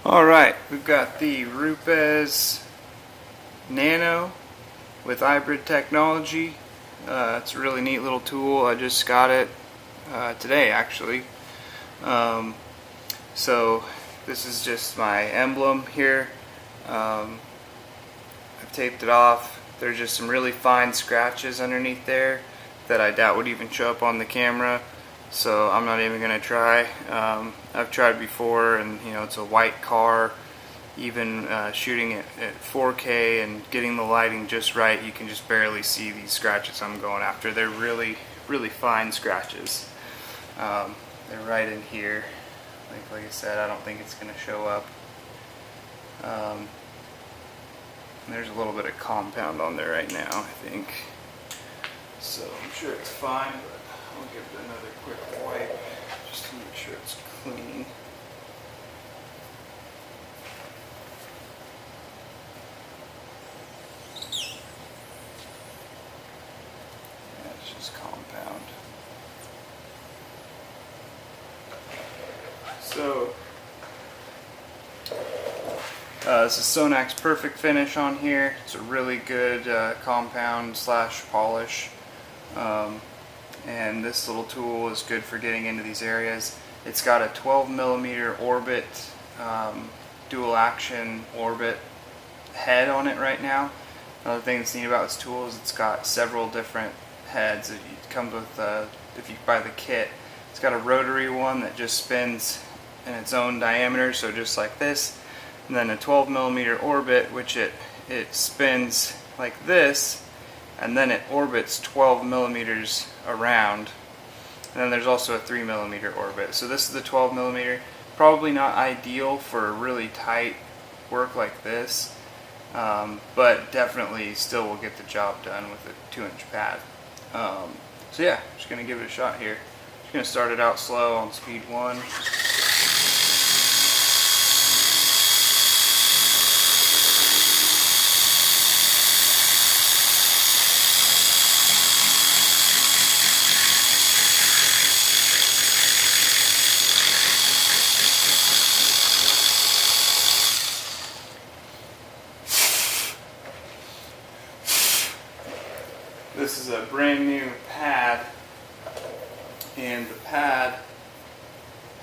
Alright, we've got the Rupes Nano with Ibrid technology. It's a really neat little tool. I just got it today actually. So this is just my emblem here. I've taped it off. There's just some really fine scratches underneath there that I doubt would even show up on the camera. So I'm not even going to try. I've tried before, and it's a white car. Even shooting it at 4K and getting the lighting just right, you can just barely see these scratches I'm going after. They're really, really fine scratches. They're right in here. Like I said, I don't think it's going to show up. There's a little bit of compound on there right now, I think. So I'm sure it's fine, but I'll give it another quick wipe just to make sure it's clean. Yeah, it's just compound. So this is Sonax Perfect Finish on here. It's a really good compound / polish. And this little tool is good for getting into these areas. It's got a 12mm orbit, dual action orbit head on it right now. Another thing that's neat about this tool is it's got several different heads. It comes with, if you buy the kit, it's got a rotary one that just spins in its own diameter, so just like this, and then a 12mm orbit, which it spins like this, and then it orbits 12mm around. And then there's also a 3mm orbit. So this is the 12mm. Probably not ideal for really tight work like this, but definitely still will get the job done with a 2-inch pad. So yeah, just gonna give it a shot here. Just gonna start it out slow on speed 1. This is a brand new pad, and the pad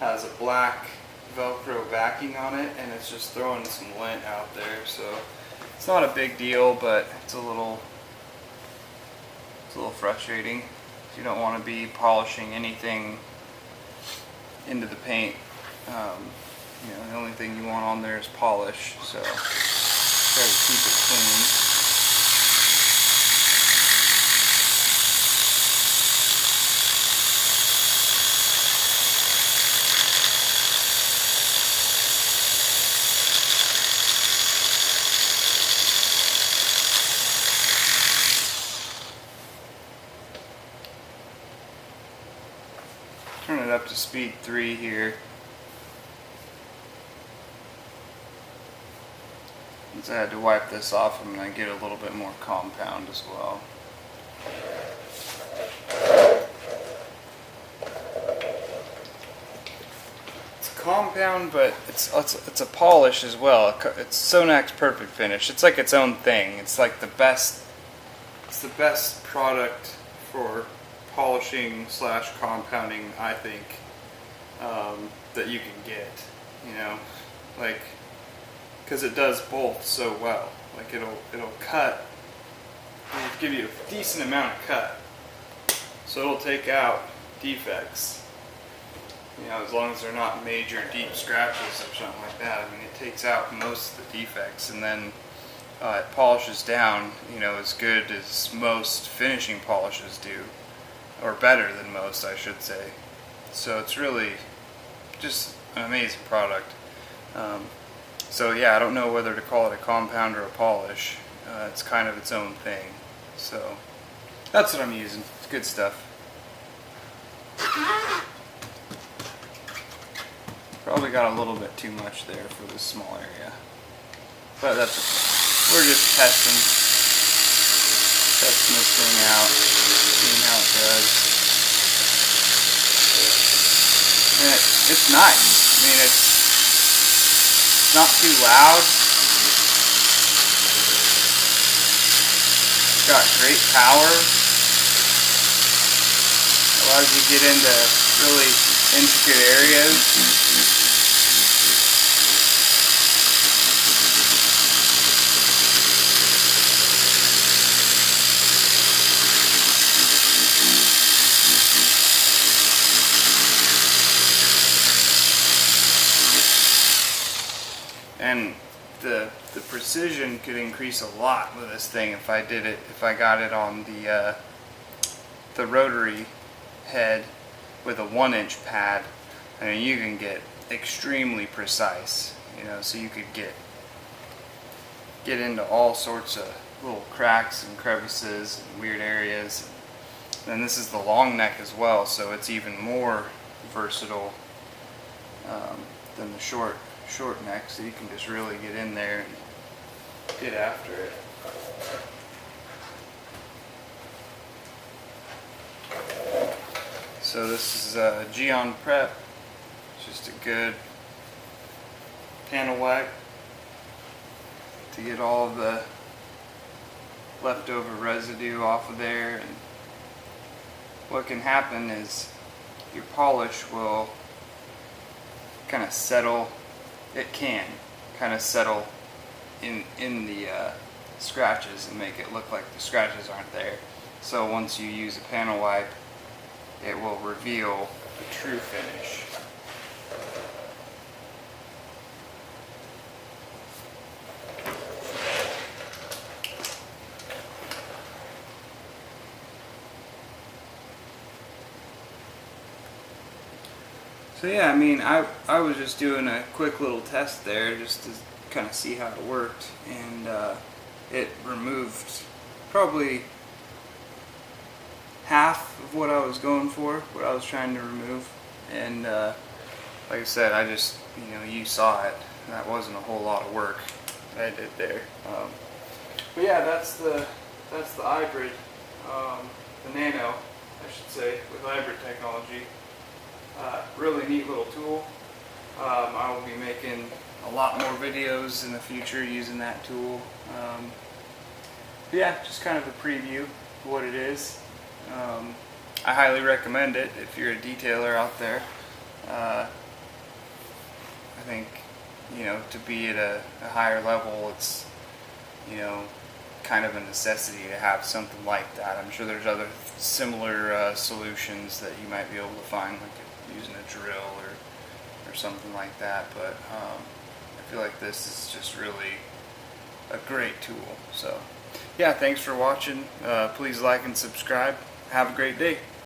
has a black Velcro backing on it, and it's just throwing some lint out there, so it's not a big deal, but it's a little frustrating. You don't want to be polishing anything into the paint. The only thing you want on there is polish, so try to keep it clean. Turn it up to speed 3 here. Since I had to wipe this off, I'm going to get a little bit more compound as well. It's compound, but it's a polish as well. It's Sonax Perfect Finish. It's like its own thing. It's like the best. It's the best product for polishing / compounding, I think, that you can get, because it does both so well. Like it'll cut, it'll give you a decent amount of cut, so it'll take out defects, as long as they're not major deep scratches or something like that. I mean, it takes out most of the defects, and then it polishes down, as good as most finishing polishes do. Or better than most, I should say. So it's really just an amazing product. So yeah, I don't know whether to call it a compound or a polish. It's kind of its own thing. So that's what I'm using. It's good stuff. Probably got a little bit too much there for this small area. But that's okay. We're just testing this thing out, seeing how it does. And it's nice. I mean, It's not too loud. It's got great power. Allows you to get into really intricate areas. And the precision could increase a lot with this thing if I got it on the rotary head with a 1-inch pad. I mean, you can get extremely precise, you know, so you could get into all sorts of little cracks and crevices and weird areas. And this is the long neck as well, so it's even more versatile than the short neck, so you can just really get in there and get after it. So this is Geon Prep. It's just a good panel wipe to get all of the leftover residue off of there. And what can happen is your polish will kind of settle. It can kind of settle in the scratches and make it look like the scratches aren't there. So once you use a panel wipe, it will reveal the true finish. So yeah, I mean, I was just doing a quick little test there just to kind of see how it worked, and it removed probably half of what I was going for, what I was trying to remove. And like I said, I just, you know, you saw it. That wasn't a whole lot of work that I did there. But yeah, that's the Ibrid, the Nano, I should say, with Ibrid technology. Really neat little tool. I will be making a lot more videos in the future using that tool. Yeah, just kind of a preview of what it is. I highly recommend it if you're a detailer out there. I think, you know, to be at a higher level, it's, you know, kind of a necessity to have something like that. I'm sure there's other similar solutions that you might be able to find, like using a drill or something like that, but I feel like this is just really a great tool. So yeah, thanks for watching. Please like and subscribe. Have a great day.